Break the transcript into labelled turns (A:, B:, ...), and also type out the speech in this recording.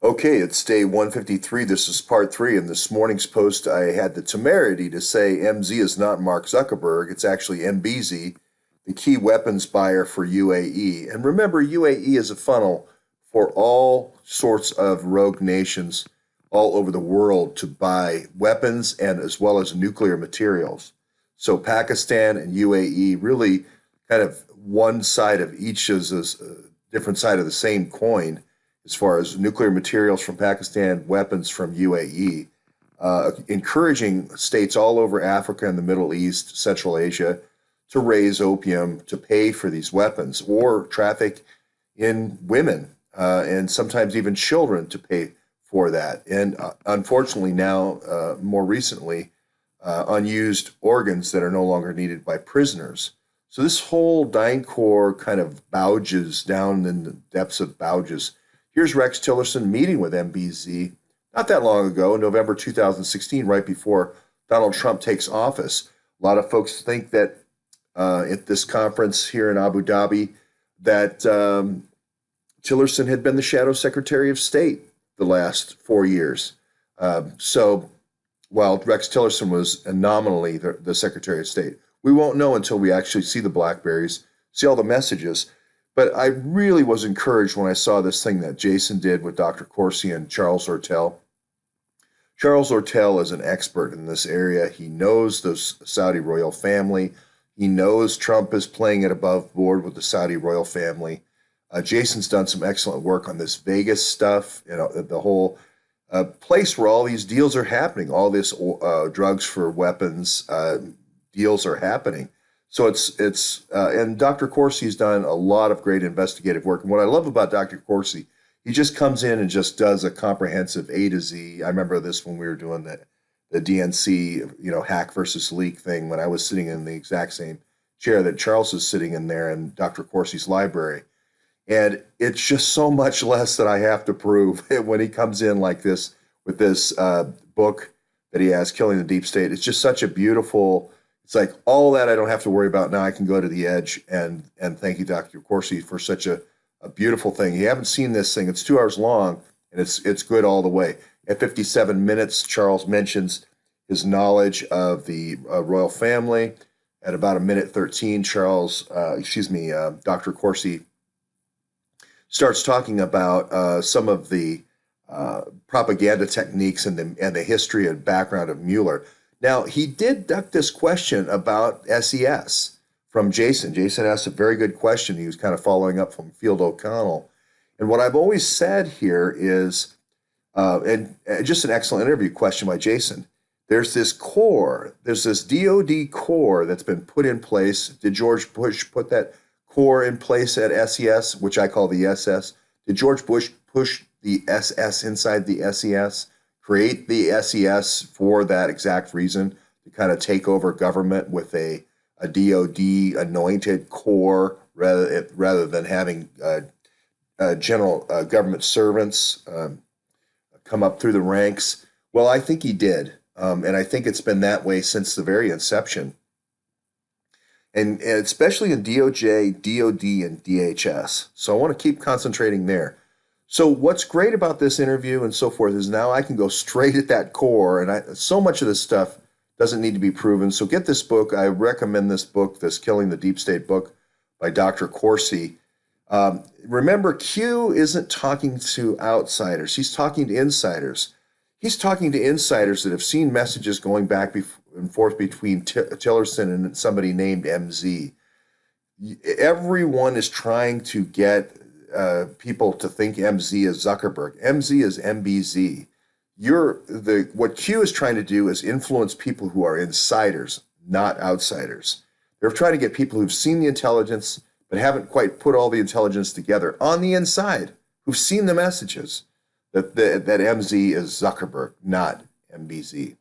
A: Okay, it's day 153. This is part three. In this morning's post, I had the temerity to say MZ is not Mark Zuckerberg. It's actually MBZ, the key weapons buyer for UAE. And remember, UAE is a funnel for all sorts of rogue nations all over the world to buy weapons and as well as nuclear materials. So Pakistan and UAE really kind of one side of each is a different side of the same coin as far as nuclear materials from Pakistan, weapons from UAE, encouraging states all over Africa and the Middle East, Central Asia, to raise opium to pay for these weapons or traffic in women and sometimes even children to pay for that. And unfortunately, now, more recently, unused organs that are no longer needed by prisoners. So this whole DynCorp kind of bouges down in the depths of bouges. Here's Rex Tillerson meeting with MBZ not that long ago, in November 2016, right before Donald Trump takes office. A lot of folks think that at this conference here in Abu Dhabi that Tillerson had been the shadow secretary of state the last 4 years. So while Rex Tillerson was nominally the secretary of state, we won't know until we actually see the Blackberries, see all the messages. But I really was encouraged when I saw this thing that Jason did with Dr. Corsi and Charles Ortel. Charles Ortel is an expert in this area. He knows the Saudi royal family. He knows Trump is playing it above board with the Saudi royal family. Jason's done some excellent work on this Vegas stuff, the whole place where all these deals are happening, all this drugs for weapons deals are happening. So and Dr. Corsi's done a lot of great investigative work. And what I love about Dr. Corsi, he just comes in and just does a comprehensive A to Z. I remember this when we were doing the DNC, hack versus leak thing, when I was sitting in the exact same chair that Charles is sitting in there in Dr. Corsi's library. And it's just so much less that I have to prove when he comes in like this with this book that he has, Killing the Deep State. It's just such a beautiful. It's like all that I don't have to worry about now. I can go to the edge and thank you, Dr. Corsi, for such a beautiful thing. You haven't seen this thing. It's 2 hours long, and it's good all the way. At 57 minutes, Charles mentions his knowledge of the royal family. At about a minute 13, Dr. Corsi starts talking about some of the propaganda techniques and the history and background of Mueller. Now, he did duck this question about SES from Jason. Jason asked a very good question. He was kind of following up from Field O'Connell. And what I've always said here is, and just an excellent interview question by Jason, there's this DOD core that's been put in place. Did George Bush put that core in place at SES, which I call the SS? Did George Bush push the SS inside the SES? Create the SES for that exact reason, to kind of take over government with a DOD anointed core rather than having general government servants come up through the ranks. Well, I think he did, and I think it's been that way since the very inception, and especially in DOJ, DOD, and DHS. So I want to keep concentrating there. So what's great about this interview and so forth is now I can go straight at that core, and so much of this stuff doesn't need to be proven. So get this book. I recommend this book, this Killing the Deep State book by Dr. Corsi. Remember, Q isn't talking to outsiders. He's talking to insiders. He's talking to insiders that have seen messages going back and forth between Tillerson and somebody named MZ. Everyone is trying to get people to think MZ is Zuckerberg. MZ is MBZ. What Q is trying to do is influence people who are insiders, not outsiders. They're trying to get people who've seen the intelligence but haven't quite put all the intelligence together on the inside, who've seen the messages that MZ is Zuckerberg, not MBZ.